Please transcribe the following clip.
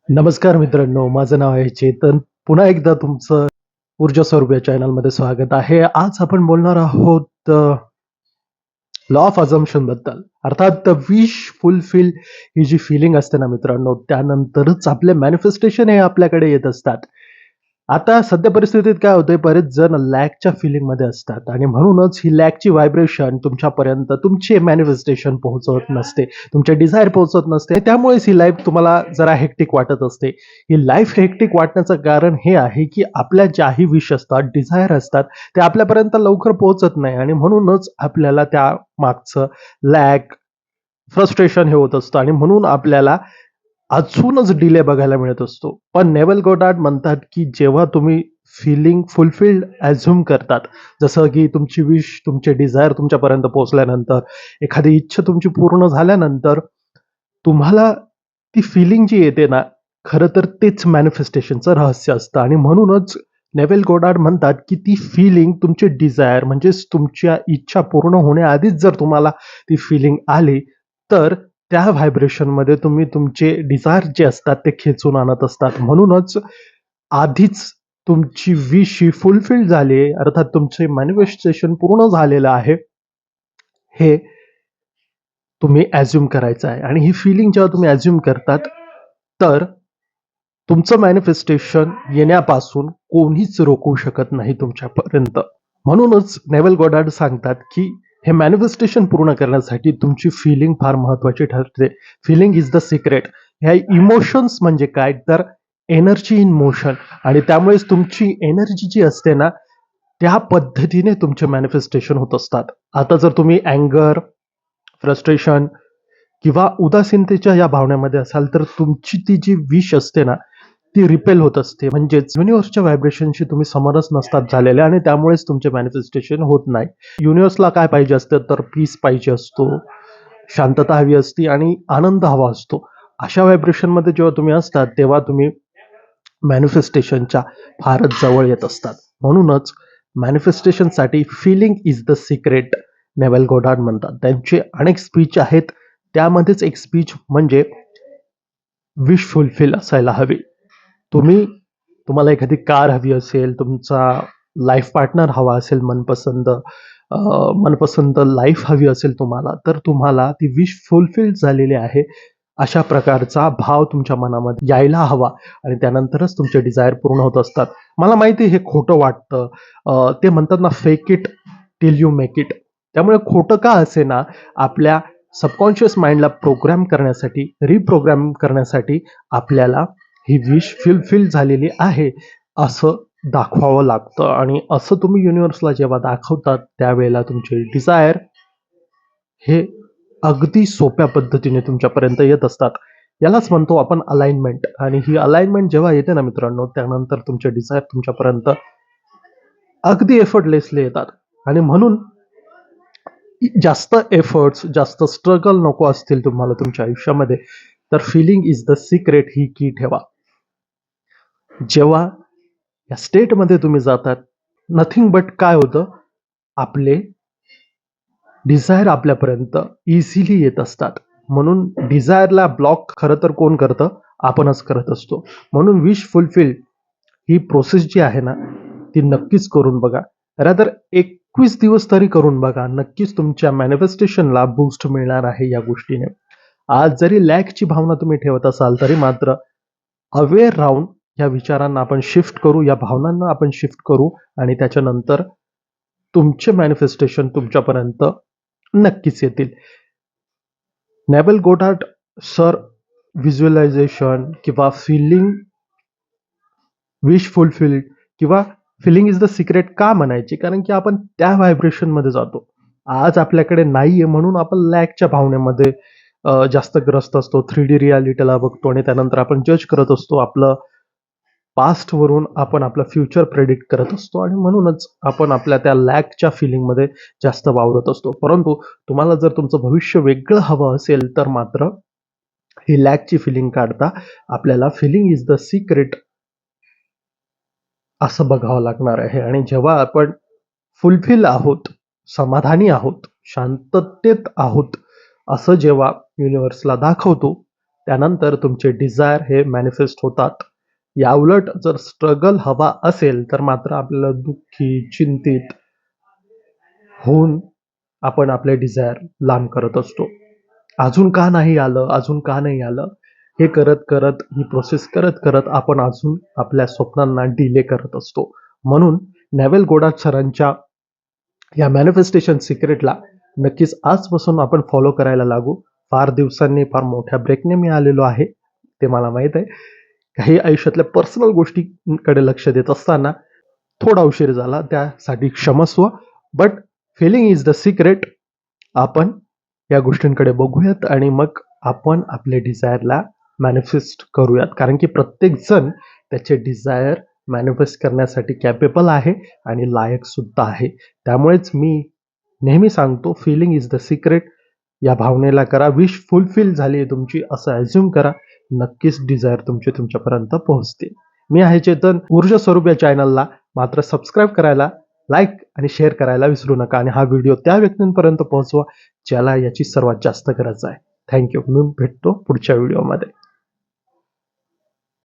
नमस्कार मित्रांनो, माझं नाव आहे चेतन. पुन्हा एकदा तुमचं ऊर्जा स्वरूप या चॅनलमध्ये स्वागत आहे. आज आपण बोलणार आहोत लॉ ऑफ अझम्पशन बद्दल. अर्थात विश फुलफिल ही जी फीलिंग असते ना मित्रांनो, त्यानंतरच आपले मॅनिफेस्टेशन हे आपल्याकडे येत असतात. आता सध्या परिस्थितीत काय होतंय, बरेच जण लॅकच्या फीलिंगमध्ये असतात आणि म्हणूनच ही लॅकची व्हायब्रेशन तुमच्यापर्यंत तुमचे मॅनिफेस्टेशन पोहोचवत नसते, तुमचे डिझायर पोहोचत नसते. त्यामुळेच ही लाईफ तुम्हाला जरा हेक्टिक वाटत असते. ही लाईफ हेक्टिक वाटण्याचं कारण हे आहे, की आपल्या ज्याही विश असतात, डिझायर असतात, ते आपल्यापर्यंत लवकर पोहोचत नाही आणि म्हणूनच आपल्याला त्या मागचं लॅक, फ्रस्ट्रेशन हे होत असतं आणि म्हणून आपल्याला अजूनच डिले बघायला मिळत असतो. पण नेव्हल गोडार्ड म्हणतात, की जेव्हा तुम्ही फीलिंग फुलफिल्ड अझ्युम करतात, जसं की तुमची विश, तुमचे डिझायर तुमच्यापर्यंत पोहोचल्यानंतर, एखादी इच्छा तुमची पूर्ण झाल्यानंतर, तुम्हाला ती फीलिंग जी येते ना, खरं तर तेच मॅनिफेस्टेशनचं रहस्य असतं आणि म्हणूनच नेव्हल गोडार्ड म्हणतात, की ती फीलिंग तुमचे डिझायर म्हणजेच तुमच्या इच्छा पूर्ण होण्याआधीच जर तुम्हाला ती फीलिंग आली, तर त्या व्हायब्रेशनमध्ये तुम्ही तुमचे डिझायर जे असतात ते खेचून आणत असतात. म्हणूनच आधीच तुमची विश ही फुलफिल झाली आहे, अर्थात तुमचे मॅनिफेस्टेशन पूर्ण झालेलं आहे, हे तुम्ही अझ्युम करायचं आहे आणि ही फीलिंग जेव्हा तुम्ही अझ्युम करतात, तर तुमचं मॅनिफेस्टेशन येण्यापासून कोणीच रोखू शकत नाही तुमच्यापर्यंत. म्हणूनच नेव्हल गोडार्ड सांगतात, की हे मॅनिफेस्टेशन पूर्ण करण्यासाठी तुमची फीलिंग फार महत्त्वाची ठरते. Feeling is the secret. ह्या इमोशन्स म्हणजे काय, तर एनर्जी इन मोशन आणि त्यामुळेच तुमची एनर्जी जी असते ना, त्या पद्धतीने तुमचे मॅनिफेस्टेशन होत असतात. आता जर तुम्ही अँगर, फ्रस्ट्रेशन किंवा उदासीनतेच्या या भावनेमध्ये असाल, तर तुमची ती जी विश असते ना, ती रिपेल होत असते. म्हणजेच युनिव्हर्सच्या व्हायब्रेशनशी तुम्ही समरस नसतात झालेले आणि त्यामुळेच तुमचे मॅनिफेस्टेशन होत नाही. युनिव्हर्सला काय पाहिजे असतं, तर पीस पाहिजे असतो, शांतता हवी असती आणि आनंद हवा असतो. अशा व्हायब्रेशनमध्ये जेव्हा तुम्ही असतात, तेव्हा तुम्ही मॅनिफेस्टेशनच्या फारच जवळ येत असतात. म्हणूनच मॅनिफेस्टेशनसाठी feeling is the secret Neville Goddard म्हणतात. त्यांचे अनेक स्पीच आहेत. त्यामध्येच एक स्पीच म्हणजे विश फुलफिल असायला हवी. तुम्हाला एखादी कार हवी असेल, तुमचा लाईफ पार्टनर हवा असेल मनपसंत लाईफ हवी असेल तुम्हाला, तर तुम्हाला ती विश फुलफिल झालेली आहे, अशा प्रकारचा भाव तुमच्या मनामध्ये यायला हवा आणि त्यानंतरच तुमचे डिझायर पूर्ण होत असतात. मला माहिती आहे हे खोटं वाटतं. ते म्हणतात ना, fake it till you make it. त्यामुळे खोटं का असेना, आपल्या सबकॉन्शियस माइंडला प्रोग्राम करण्यासाठी, रिप्रोग्राम करण्यासाठी आपल्याला ही विश फुलफिल झालेली आहे, असं दाखवावं लागतं आणि असं तुम्ही युनिव्हर्सला जेव्हा दाखवतात, त्यावेळेला तुमचे डिझायर हे अगदी सोप्या पद्धतीने तुमच्यापर्यंत येत असतात. यालाच म्हणतो आपण अलाइनमेंट आणि ही अलाइनमेंट जेव्हा येते ना मित्रांनो, त्यानंतर तुमचे डिझायर तुमच्यापर्यंत अगदी एफर्टलेसली येतात आणि म्हणून जास्त एफर्ट्स, जास्त स्ट्रगल नको असतील तुम्हाला तुमच्या आयुष्यामध्ये, तर फीलिंग इज द सिक्रेट ही की ठेवा. जेव्हा या स्टेटमध्ये तुम्ही जातात, नथिंग बट काय होतं, आपले डिझायर आपल्यापर्यंत इझिली येत असतात. म्हणून डिझायरला ब्लॉक खरं तर कोण करतं? आपणच करत असतो. म्हणून विश फुलफिल ही प्रोसेस जी आहे ना, ती नक्कीच करून बघा. रादर 21 दिवस तरी करून बघा. नक्कीच तुमच्या मॅनिफेस्टेशनला बूस्ट मिळणार आहे या गोष्टीने. आज जरी लॅकची भावना तुम्ही ठेवत असाल, तरी मात्र अवेअर राहून या विचारांना आपण शिफ्ट करू, या भावनांना आपण शिफ्ट करू आणि त्याच्यानंतर तुमचे मॅनिफेस्टेशन तुमच्यापर्यंत नक्कीच येतील. नेव्हल गोडार्ड सर व्हिज्युअलायझेशन किंवा फीलिंग विश फुलफिल्ड किंवा फिलिंग इज द सिक्रेट का म्हणायची? कारण की आपण त्या व्हायब्रेशनमध्ये जातो. आज आपल्याकडे नाहीये म्हणून आपण लॅकच्या भावनेमध्ये जास्त ग्रस्त असतो. 3D रिॲलिटीला बघतो आणि त्यानंतर आपण जज करत असतो. आपलं पास्टवरून आपण आपलं फ्युचर प्रेडिक्ट करत असतो आणि म्हणूनच आपण आपल्या त्या लॅकच्या फीलिंगमध्ये जास्त वावरत असतो. परंतु तुम्हाला जर तुमचं भविष्य वेगळं हवं असेल, तर मात्र ही लॅकची फीलिंग काढता आपल्याला फीलिंग इज द सिक्रेट असं बघावं लागणार आहे आणि जेव्हा आपण फुलफिल आहोत, समाधानी आहोत, शांततेत आहोत, असं जेव्हा युनिव्हर्सला दाखवतो, त्यानंतर तुमचे डिझायर हे मॅनिफेस्ट होतात. याउलट जर स्ट्रगल हवा असेल तर मात्र आपल्याला दुःखी, चिंतित होऊन आपण आपले डिझायर लांब करत असतो. अजून का नाही आलं, अजून का नाही आलं, हे करत करत, ही प्रोसेस करत करत आपण अजून आपल्या स्वप्नांना डिले करत असतो. म्हणून नेव्हिल गोडार्ड सरांच्या या मॅनिफेस्टेशन सिक्रेटला नक्कीच आजपासून आपण फॉलो करायला लागू. फार दिवसांनी, फार मोठ्या ब्रेकने मी आलेलो आहे, ते मला माहीत आहे. काही आयुष्यातल्या पर्सनल गोष्टींकडे लक्ष देत असताना थोडा उशीर झाला, त्यासाठी क्षमस्व. But feeling is the secret. आपण या गोष्टींकडे बघूयात आणि मग आपण आपले डिझायरला मॅनिफेस्ट करूयात. कारण की प्रत्येक जण त्याचे डिझायर मॅनिफेस्ट करण्यासाठी कॅपेबल आहे आणि लायक सुद्धा आहे. त्यामुळेच मी नेहमी सांगतो, फिलिंग इज द सिक्रेट. या भावनेला करा. विश फुलफिल झाली आहे तुमची असं ॲझ्युम करा. नक्कीच डिझायर तुमचे तुमच्यापर्यंत पोहोचतील. मी आहे चेतन. ऊर्जा स्वरूप या चॅनलला मात्र सबस्क्राईब करायला, लाईक आणि शेअर करायला विसरू नका आणि हा व्हिडिओ त्या व्यक्तींपर्यंत पोहोचवा ज्याला याची सर्वात जास्त गरज आहे. थँक्यू. मी भेटतो पुढच्या व्हिडिओमध्ये.